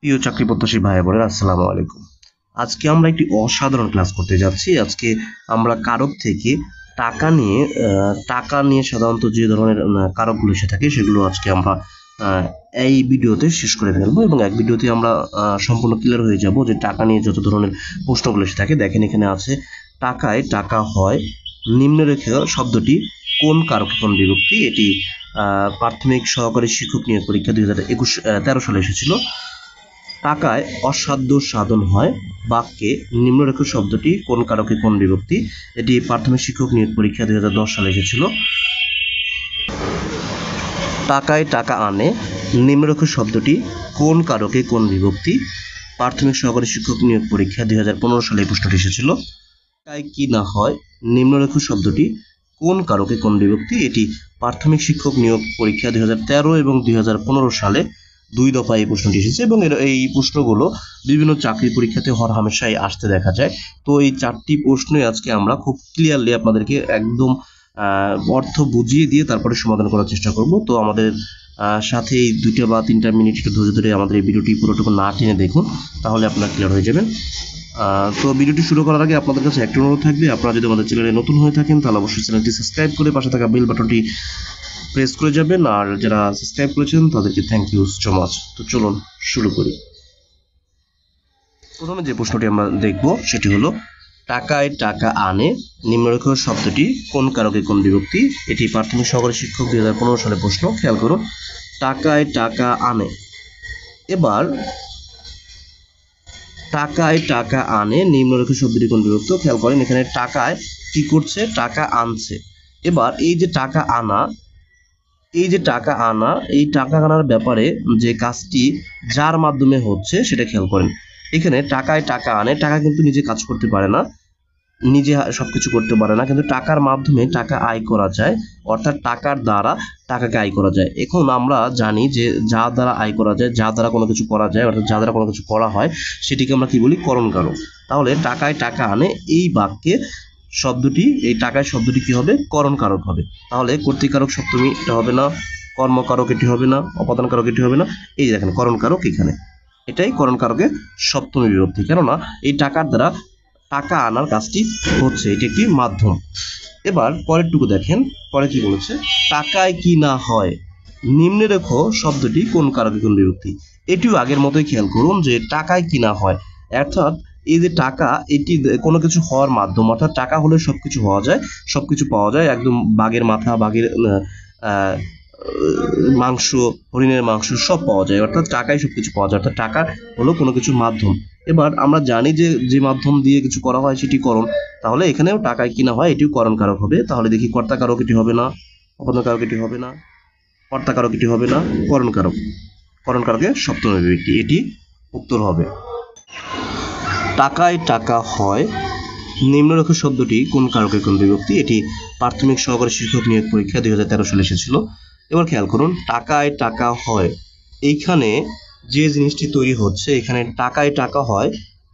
প্রিয় চাকরি প্রত্যাশী ভাই বোনেরা, আসসালামু আলাইকুম। আজকে আমরা একটি অসাধারণ ক্লাস করতে যাচ্ছি। আজকে আমরা কারক থেকে টাকা নিয়ে সাধারণত যে ধরনের কারকগুলো এসে থাকে সেগুলো আজকে আমরা আহ, এই ভিডিওতে শেষ করে ফেলবো এবং এক ভিডিওতে আমরা সম্পূর্ণ ক্লিয়ার হয়ে যাব যে টাকা নিয়ে যত ধরনের প্রশ্নগুলো এসে থাকে। দেখেন এখানে আছে টাকায় টাকা হয় নিম্নরেখা শব্দটি কোন কারকে কোন বিভক্তি। এটি প্রাথমিক সহকারী শিক্ষক নিয়োগ পরীক্ষা 2013 সালে এসেছিল। টাকায় অসাধ্য সাধন হয় বাক্যে নিম্নরেখা শব্দটি কোন কারকে কোন বিভক্তি। এটি প্রাথমিক শিক্ষক নিয়োগ পরীক্ষা 2010 সালে এসেছিল। টাকায় টাকা আনে নিম্নরেখা শব্দটি কোন কারকে কোন বিভক্তি। প্রাথমিক সহকারী শিক্ষক নিয়োগ পরীক্ষা 2015 সালে এই প্রশ্নটি এসেছিল। টাকায় কি না হয় নিম্নরেখা শব্দটি কোন কারকে কোন বিভক্তি। এটি প্রাথমিক শিক্ষক নিয়োগ পরীক্ষা 2013 এবং 2015 সালে দুই দফায় এই প্রশ্নটি এসেছে এবং এই প্রশ্নগুলো বিভিন্ন চাকরি পরীক্ষাতে হরহামেশাই আসতে দেখা যায়। তো এই চারটি প্রশ্নই আজকে আমরা খুব ক্লিয়ারলি আপনাদেরকে একদম অর্থ বুঝিয়ে দিয়ে তারপরে সমাধান করার চেষ্টা করব। তো আমাদের সাথে এই 2 বা 3 মিনিট একটু ধৈর্য ধরে আমাদের এই ভিডিওটি পুরোটুকু না টেনে দেখুন, তাহলে আপনারা ক্লিয়ার হয়ে যাবেন। তো ভিডিওটি শুরু করার আগে আপনাদের কাছে একটা অনুরোধ থাকবে, আপনারা যদি আমাদের চ্যানেলে নতুন হয়ে থাকেন তাহলে অবশ্যই চ্যানেলটি সাবস্ক্রাইব করে পাশে থাকা বেল বাটনটি প্রেস করে যাবেন, আর যারা সাবস্ক্রাইব করেছেন তাদেরকে থ্যাংক ইউ সো মাচ। তো চলুন শুরু করি। প্রথমে যে প্রশ্নটি আমরা দেখব সেটি হলো টাকায় টাকা আনে নিম্নরেখা শব্দটি কোন কারকে কোন বিভক্তি। এটি প্রাথমিক সহকারী শিক্ষক 2015 সালে প্রশ্ন। খেয়াল করুন, টাকায় টাকা আনে। এবার টাকায় টাকা আনে নিম্নরেখা শব্দটি কোন বিভক্ত। খেয়াল করেন এখানে টাকায় কি করছে, টাকা আনছে। এবার এই যে টাকা আনা, এই টাকা আনার ব্যাপারে যে কাজটি যার মাধ্যমে হচ্ছে সেটা খেয়াল করেন। এখানে টাকায় টাকা আনে, টাকা কিন্তু নিজে কাজ করতে পারে না, নিজে সবকিছু করতে পারে না, কিন্তু টাকার মাধ্যমে টাকা আয় করা যায়, অর্থাৎ টাকার দ্বারা টাকাকে আয় করা যায়। এখন আমরা জানি যে যা দ্বারা আয় করা যায়, যা দ্বারা কোনো কিছু করা যায়, অর্থাৎ যা দ্বারা কোনো কিছু করা হয় সেটিকে আমরা কি বলি, করণ কারক। তাহলে টাকায় টাকা আনে এই বাক্যে শব্দটি, এই টাকায় শব্দটি কি হবে, করণ কারক হবে। তাহলে কর্তৃকারক সপ্তমী এটা হবে না, কর্মকারক এটি হবে না, অপাদান কারক এটি হবে না, এই দেখেন করণ কারক এখানে, এটাই করণ কারকের সপ্তমী বিভক্তি। কেননা এই টাকার দ্বারা টাকা আনার কাজটি হচ্ছে, এটি একটি মাধ্যম। এবার পরেরটুকু দেখেন, পরে কি বলেছে, টাকায় কি না হয় নিম্নরেখ শব্দটি কোন কারকে কোন বিভক্তি। এটিও আগের মতোই খেয়াল করুন যে টাকায় কি না হয়, অর্থাৎ এই যে টাকা, এটি কোনো কিছু হওয়ার মাধ্যম, অর্থাৎ টাকা হলে সবকিছু হওয়া যায়, সবকিছু পাওয়া যায়, একদম বাঘের মাথা, বাঘের মাংস, হরিণের মাংস সব পাওয়া যায়, অর্থাৎ টাকায় সবকিছু পাওয়া যায়, অর্থাৎ টাকা হলো কোনো কিছুর মাধ্যম। এবার আমরা জানি যে যে মাধ্যম দিয়ে কিছু করা হয় সেটি করণ। তাহলে এখানেও টাকায় কিনা হয়, এটিও করণ কারক হবে। তাহলে দেখি কর্তা কারক এটি হবে না, অপাদান কারক এটি হবে না, কর্তা কারক এটি হবে না, করণ কারক, করণ কারকের সপ্তমী বিভক্তি, এটি উত্তর হবে। টাকায় টাকা হয় নিম্নরেখা শব্দটি কোন কারকে কোন বিভক্তি। এটি প্রাথমিক সহকারী শিক্ষক নিয়োগ পরীক্ষা 2013 সালে এসেছিল। এবার খেয়াল করুন, টাকায় টাকা হয়, এইখানে যে জিনিসটি তৈরি হচ্ছে, এখানে টাকায় টাকা হয়,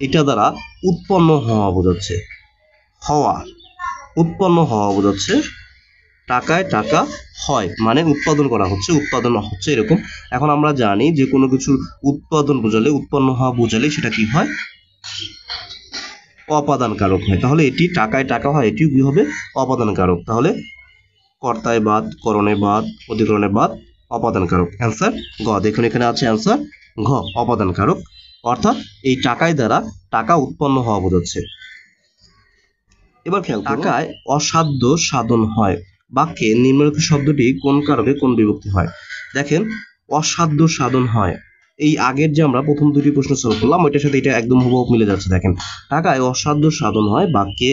এটা দ্বারা উৎপন্ন হওয়া বোঝাচ্ছে, হওয়া, উৎপন্ন হওয়া বোঝাচ্ছে। টাকায় টাকা হয় মানে উৎপাদন করা হচ্ছে, উৎপাদন হচ্ছে এরকম। এখন আমরা জানি যে কোনো কিছুর উৎপাদন বোঝালে, উৎপন্ন হওয়া বোঝালে সেটা কি হয়, অপাদান কারক হয়। তাহলে এটি টাকায় টাকা হয়, এটিও কি হবে, অপাদান কারক। তাহলে কর্তায় বাদ, করণে বাদ, অধিকরণে বাদ, অপাদান কারক। অ্যান্সার গ। দেখুন এখানে আছে অ্যান্সার ঘ, অপাদান কারক, অর্থাৎ এই টাকায় দ্বারা টাকা উৎপন্ন হওয়া বোঝাচ্ছে। এবার খেয়াল, টাকায় অসাধ্য সাধন হয় বাক্যে নিম্নলিখিত শব্দটি কোন কারকে কোন বিভক্তি হয়। দেখেন অসাধ্য সাধন হয়, এই আগের যে আমরা প্রথম দুটি প্রশ্ন সলভ করলাম ওইটার সাথে এটা একদম হুবহু মিলে যাচ্ছে। দেখেন টাকায় অসাধ্য সাধন হয় বাক্যে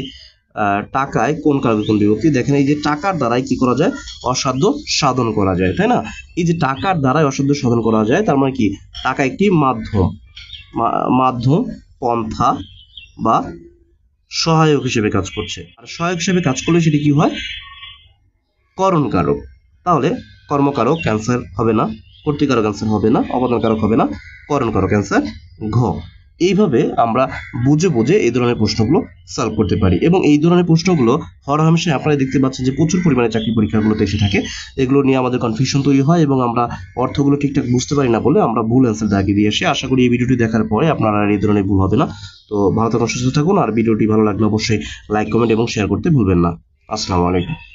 টাকায় কোন কারকে কোন বিভক্তি। দেখেন এই যে টাকার দ্বারাই কি করা যায়, অসাধ্য সাধন করা যায়, তাই না। এই যে টাকার দ্বারাই অসাধ্য সাধন করা যায়, তার মানে কি, টাকা একটি মাধ্যম, মাধ্যম, পন্থা বা সহায়ক হিসেবে কাজ করছে। আর সহায়ক হিসেবে কাজ করলে সেটি কি হয়, করণ কারক। তাহলে কর্মকারক ক্যান্সার হবে না, কর্তৃকারক ক্যান্সার হবে না, অপাদান কারক হবে না, করণ কারক ক্যান্সার ঘ। এইভাবে আমরা বুঝে বুঝে এই ধরনের প্রশ্নগুলো সলভ করতে পারি। এবং এই ধরনের প্রশ্নগুলো হরহামেশাই আপনারা দেখতে পাচ্ছেন যে প্রচুর পরিমাণে চাকরি পরীক্ষাগুলোতে এসে থাকে। এগুলো নিয়ে আমাদের কনফিউশন তৈরি হয় এবং আমরা অর্থগুলো ঠিকঠাক বুঝতে পারি না বলে আমরা ভুল অ্যান্সার দাগিয়ে দিয়ে আসি। আশা করি এই ভিডিওটি দেখার পরে আপনারা আর এই ধরনের ভুল হবে না। তো ভালো থাকুন, সুস্থ থাকুন। আর ভিডিওটি ভালো লাগলে অবশ্যই লাইক, কমেন্ট এবং শেয়ার করতে ভুলবেন না। আসসালামু আলাইকুম।